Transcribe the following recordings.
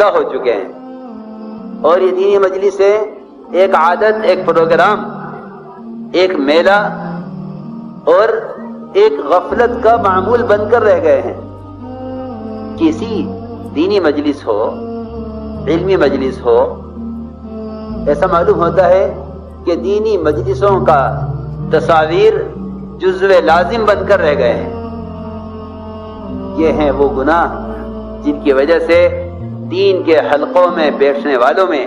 آلودہ ہو چکے ہیں، اور یہ دینی مجلسیں ایک عادت، ایک پروگرام، ایک میلہ اور ایک غفلت کا معمول بن کر رہ گئے ہیں۔ کسی دینی مجلس ہو، علمی مجلس ہو، ایسا معلوم ہوتا ہے کہ دینی مجلسوں کا تصاویر جزو لازم بن کر رہ گئے ہیں۔ یہ ہیں وہ گناہ جن کی وجہ سے دین کے حلقوں میں بیٹھنے والوں میں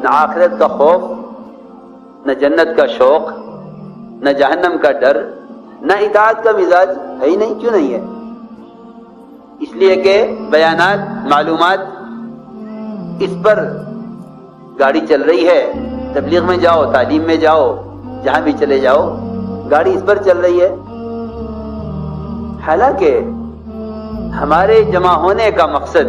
نہ آخرت کا خوف، نہ جنت کا شوق، نہ جہنم کا ڈر، نہ اطاعت کا مزاج ہے ہی نہیں۔ کیوں نہیں ہے؟ اس لیے کہ بیانات، معلومات اس پر گاڑی چل رہی ہے، تبلیغ میں جاؤ، تعلیم میں جاؤ، جہاں بھی چلے جاؤ، گاڑی اس پر چل رہی ہے۔ حالانکہ ہمارے جمع ہونے کا مقصد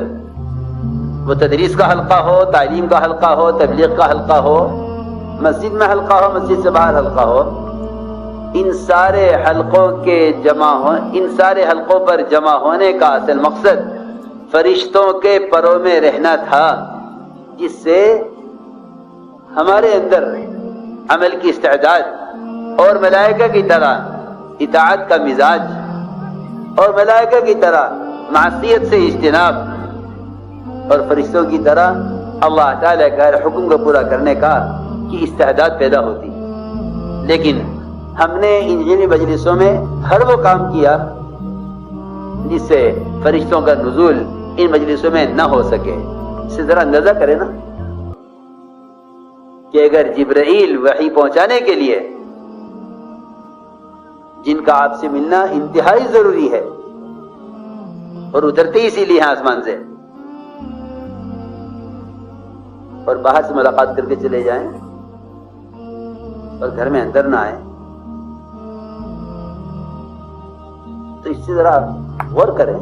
وہ تدریس کا حلقہ ہو، تعلیم کا حلقہ ہو، تبلیغ کا حلقہ ہو، مسجد میں حلقہ ہو، مسجد سے باہر حلقہ ہو، ان سارے حلقوں پر جمع ہونے کا اصل مقصد فرشتوں کے پروں میں رہنا تھا، جس سے ہمارے اندر عمل کی استعداد اور ملائکہ کی طرح اطاعت کا مزاج اور ملائکہ کی طرح معصیت سے اجتناب اور فرشتوں کی طرح اللہ تعالیٰ کا حکم کو پورا کرنے کا کی استعداد پیدا ہوتی۔ لیکن ہم نے ان علمی مجلسوں میں ہر وہ کام کیا جس سے فرشتوں کا نزول ان مجلسوں میں نہ ہو سکے۔ اس سے ذرا اندازہ کریں نا کہ اگر جبرائیل وحی پہنچانے کے لیے، جن کا آپ سے ملنا انتہائی ضروری ہے اور اترتے ہی اسی لیے ہیں آسمان سے، اور باہر سے ملاقات کر کے چلے جائیں اور گھر میں اندر نہ آئیں، تو اس سے ذرا غور کریں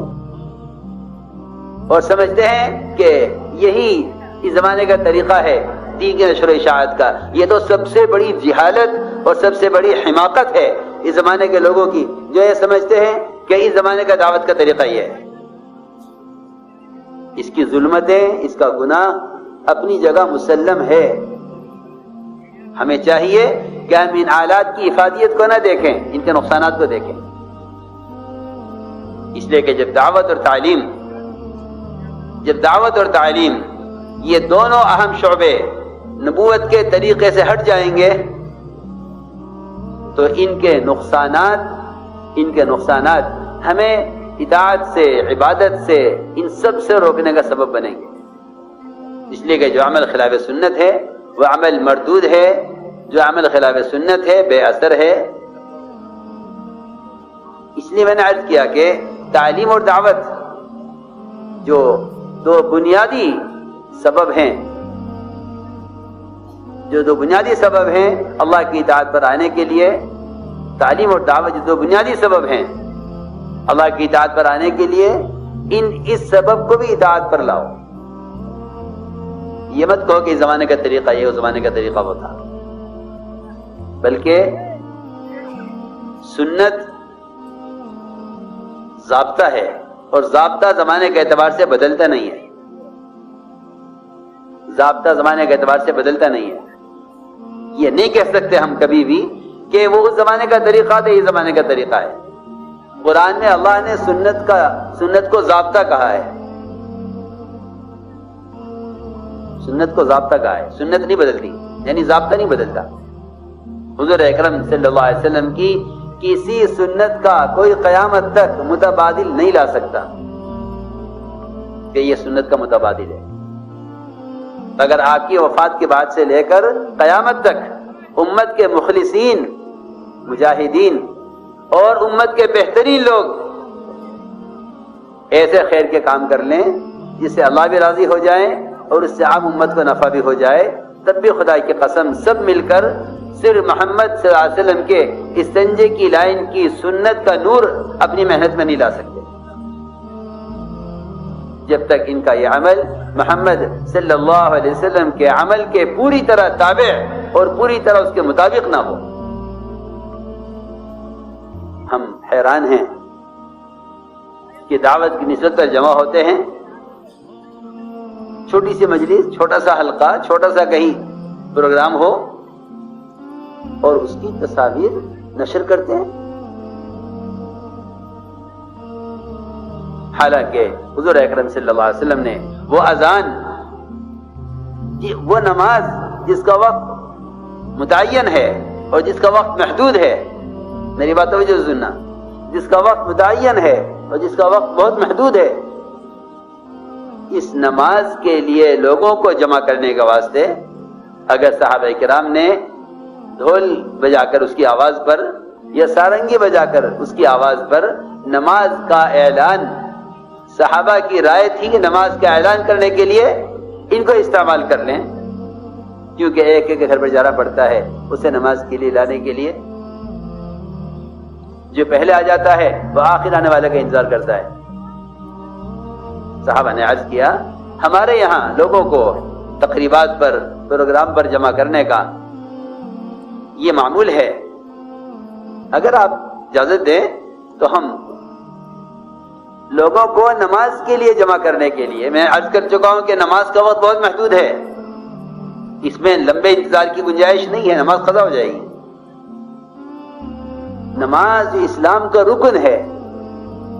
اور سمجھتے ہیں کہ یہی اس زمانے کا طریقہ ہے دین کی نشر و اشاعت کا۔ یہ تو سب سے بڑی جہالت اور سب سے بڑی حماقت ہے اس زمانے کے لوگوں کی، جو یہ سمجھتے ہیں کہ اس زمانے کا دعوت کا طریقہ یہ ہے۔ اس کی ظلمتیں، اس کا گناہ اپنی جگہ مسلم ہے۔ ہمیں چاہیے کہ ہم ان آلات کی افادیت کو نہ دیکھیں، ان کے نقصانات کو دیکھیں۔ اس لیے کہ جب دعوت اور تعلیم یہ دونوں اہم شعبے نبوت کے طریقے سے ہٹ جائیں گے تو ان کے نقصانات ہمیں اطاعت سے، عبادت سے، ان سب سے روکنے کا سبب بنیں گے۔ اس لیے کہ جو عمل خلاف سنت ہے وہ عمل مردود ہے، جو عمل خلاف سنت ہے بے اثر ہے۔ اس لیے میں نے عرض کیا کہ تعلیم اور دعوت جو دو بنیادی سبب ہیں، اللہ کی اطاعت پر آنے کے لیے، تعلیم اور دعوت جو دو بنیادی سبب ہیں اللہ کی اطاعت پر آنے کے لیے، اس سبب کو بھی اطاعت پر لاؤ۔ یہ مت کہو کہ اس زمانے کا طریقہ یہ، اس زمانے کا طریقہ وہ تھا، بلکہ سنت ضابطہ ہے، اور ضابطہ زمانے کے اعتبار سے بدلتا نہیں ہے۔ یہ نہیں کہہ سکتے ہم کبھی بھی کہ وہ اس زمانے کا طریقہ تھا، یہ زمانے کا طریقہ ہے۔ قرآن میں اللہ نے سنت کو ضابطہ کہا ہے، سنت کو ضابطہ کہا ہے۔ سنت نہیں بدلتی، یعنی ضابطہ نہیں بدلتا۔ حضور اکرم صلی اللہ علیہ وسلم کی کسی سنت کا کوئی قیامت تک متبادل نہیں لا سکتا کہ یہ سنت کا متبادل ہے۔ اگر آپ کی وفات کے بعد سے لے کر قیامت تک امت کے مخلصین، مجاہدین اور امت کے بہترین لوگ ایسے خیر کے کام کر لیں جس سے اللہ بھی راضی ہو جائے اور اس سے عام امت کو نفع بھی ہو جائے، تب بھی خدا کی قسم سب مل کر صرف محمد صلی اللہ علیہ وسلم کے استنجے کی لائن کی سنت کا نور اپنی محنت میں نہیں لا سکتے جب تک ان کا یہ عمل محمد صلی اللہ علیہ وسلم کے عمل کے پوری طرح تابع اور پوری طرح اس کے مطابق نہ ہو۔ ہم حیران ہیں کہ دعوت کی نسبت پر جمع ہوتے ہیں چھوٹی سی مجلس، چھوٹا سا حلقہ، چھوٹا سا کہیں پروگرام ہو اور اس کی تصاویر نشر کرتے ہیں. حالانکہ حضور اکرم صلی اللہ علیہ وسلم نے وہ اذان، وہ نماز جس کا وقت متعین ہے اور جس کا وقت محدود ہے، میری بات توجہ سے سننا، جس کا وقت متعین ہے اور جس کا وقت بہت محدود ہے، اس نماز کے لیے لوگوں کو جمع کرنے کے واسطے اگر صحابہ کرام نے ڈھول بجا کر اس کی آواز پر یا سارنگی بجا کر اس کی آواز پر نماز کا اعلان، صحابہ کی رائے تھی کہ نماز کا اعلان کرنے کے لیے ان کو استعمال کر لیں، کیونکہ ایک ایک گھر پر جانا پڑتا ہے اسے نماز کے لیے لانے کے لیے. جو پہلے آ جاتا ہے وہ آخر آنے والے کا انتظار کرتا ہے. صحابہ نے عرض کیا ہمارے یہاں لوگوں کو تقریبات پر، پروگرام پر جمع کرنے کا یہ معمول ہے، اگر آپ اجازت دیں تو ہم لوگوں کو نماز کے لیے جمع کرنے کے لیے، میں عرض کر چکا ہوں کہ نماز کا وقت بہت محدود ہے، اس میں لمبے انتظار کی گنجائش نہیں ہے، نماز قضا ہو جائے گی. نماز اسلام کا رکن ہے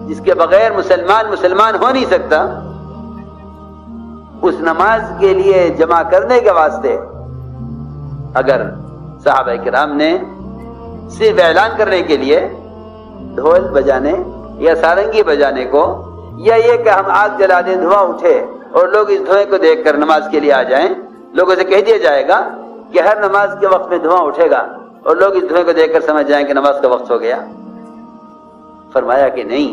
جس کے بغیر مسلمان ہو نہیں سکتا. اس نماز کے لیے جمع کرنے کے واسطے اگر صحابہ کرام نے صرف اعلان کرنے کے لیے ڈھول بجانے یا سارنگی بجانے کو، یا یہ کہ ہم آگ جلا دیں دھواں اٹھے اور لوگ اس دھوئیں کو دیکھ کر نماز کے لیے آ جائیں، لوگوں سے کہہ دیا جائے گا کہ ہر نماز کے وقت میں دھواں اٹھے گا اور لوگ اس دھوئیں کو دیکھ کر سمجھ جائیں کہ نماز کا وقت ہو گیا. فرمایا کہ نہیں،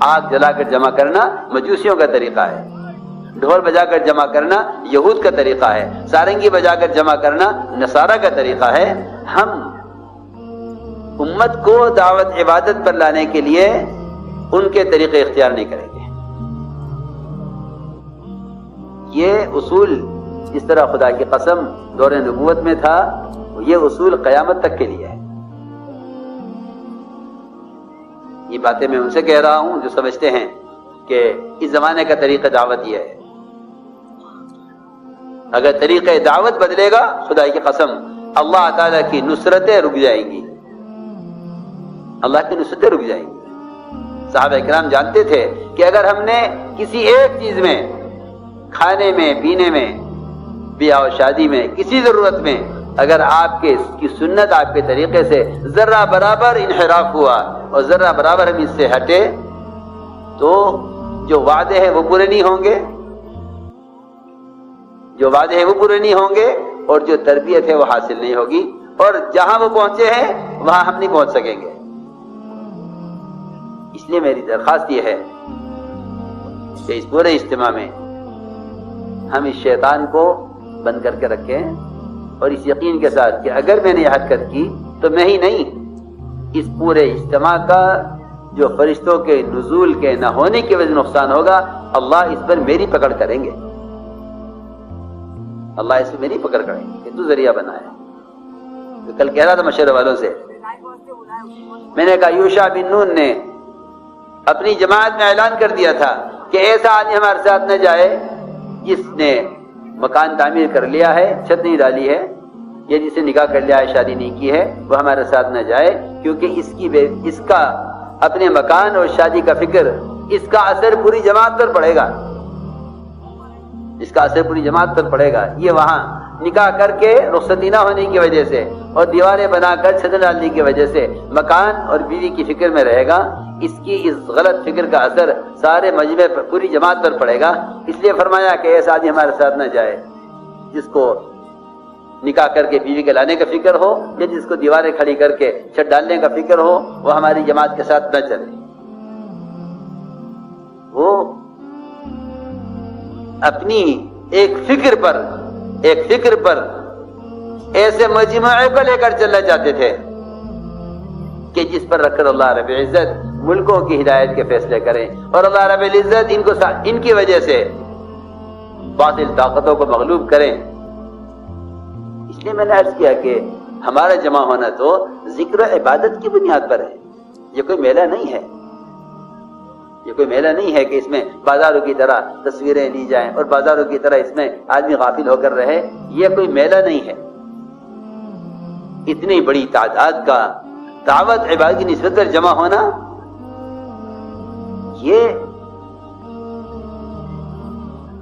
آگ جلا کر جمع کرنا مجوسیوں کا طریقہ ہے، ڈھول بجا کر جمع کرنا یہود کا طریقہ ہے، سارنگی بجا کر جمع کرنا نصارہ کا طریقہ ہے. ہم امت کو دعوت عبادت پر لانے کے لیے ان کے طریقے اختیار نہیں کریں گے. یہ اصول جس طرح خدا کی قسم دور نبوت میں تھا، یہ اصول قیامت تک کے لیے ہے. یہ باتیں میں ان سے کہہ رہا ہوں جو سمجھتے ہیں کہ اس زمانے کا طریقہ دعوت یہ ہے. اگر طریقہ دعوت بدلے گا، خدا کی قسم اللہ تعالیٰ کی نصرتیں رک جائیں گی، اللہ کی نصرتیں رک جائیں گی. صحابہ کرام جانتے تھے کہ اگر ہم نے کسی ایک چیز میں، کھانے میں، پینے میں، بیاہ و شادی میں، کسی ضرورت میں اگر آپ کی سنت، آپ کے طریقے سے ذرہ برابر انحراف ہوا اور ذرہ برابر ہم اس سے ہٹے تو جو وعدے ہیں وہ پورے نہیں ہوں گے، جو وعدے ہیں وہ پورے نہیں ہوں گے اور جو تربیت ہے وہ حاصل نہیں ہوگی، اور جہاں وہ پہنچے ہیں وہاں ہم نہیں پہنچ سکیں گے. اس لیے میری درخواست یہ ہے کہ اس پورے اجتماع میں ہم اس شیطان کو بند کر کے رکھیں اور اس یقین کے ساتھ کہ اگر میں نے یہ حرکت کی تو میں ہی نہیں، اس پورے اجتماع کا جو فرشتوں کے نزول کے نہ ہونے کی وجہ سے نقصان ہوگا، اللہ اس پر میری پکڑ کریں گے. اللہ اس پر میری پکڑ کریں گے کہ تو ذریعہ بنا ہے. تو کل کہہ رہا تھا مشورے والوں سے، میں نے کہا یوشع بن نون نے اپنی جماعت میں اعلان کر دیا تھا کہ ایسا آدمی ہمارے ساتھ نہ جائے جس نے مکان تعمیر کر لیا ہے، چھت نہیں ڈالی ہے، یا جس نے نکاح کر لیا ہے، شادی نہیں کی ہے، وہ ہمارے ساتھ نہ جائے، کیونکہ اس کا اپنے مکان اور شادی کا فکر، اس کا اثر پوری جماعت پر پڑے گا، اس کا اثر پوری جماعت پر پڑے گا. یہ وہاں نکاح کر کے رخصتی نہ ہونے کی وجہ سے اور دیواریں بنا کر چھت ڈالنے کی وجہ سے مکان اور بیوی کی فکر میں رہے گا، اس کی اس غلط فکر کا اثر سارے مجمع پر، پوری جماعت پر پڑے گا. اس لیے فرمایا کہ ایسا آدمی ہمارے ساتھ نہ جائے جس کو نکاح کر کے بیوی کے لانے کا فکر ہو یا جس کو دیواریں کھڑی کر کے چھت ڈالنے کا فکر ہو، وہ ہماری جماعت کے ساتھ نہ چلے. وہ اپنی ایک فکر پر ایسے مجموعے کو لے کر چلنا چاہتے تھے کہ جس پر رکھ کر اللہ رب العزت ملکوں کی ہدایت کے فیصلے کریں، اور اللہ رب العزت ان کی وجہ سے باطل طاقتوں کو مغلوب کریں. اس لیے میں نے عرض کیا کہ ہمارا جمع ہونا تو ذکر و عبادت کی بنیاد پر ہے، یہ کوئی میلہ نہیں ہے. یہ کوئی میلہ نہیں ہے کہ اس میں بازاروں کی طرح تصویریں لی جائیں اور بازاروں کی طرح اس میں آدمی غافل ہو کر رہے. یہ کوئی میلہ نہیں ہے. اتنی بڑی تعداد کا دعوت عبادت کی نسبت پر جمع ہونا، یہ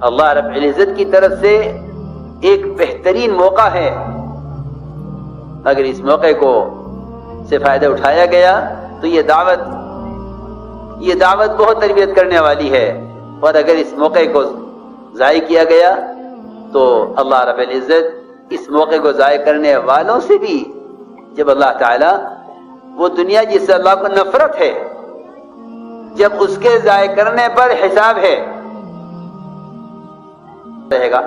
اللہ رب العزت کی طرف سے ایک بہترین موقع ہے. اگر اس موقع کو سے فائدہ اٹھایا گیا تو یہ دعوت بہت تربیت کرنے والی ہے، اور اگر اس موقع کو ضائع کیا گیا تو اللہ رب العزت اس موقع کو ضائع کرنے والوں سے بھی، جب اللہ تعالی وہ دنیا جس سے اللہ کو نفرت ہے، جب اس کے ضائع کرنے پر حساب ہے رہے گا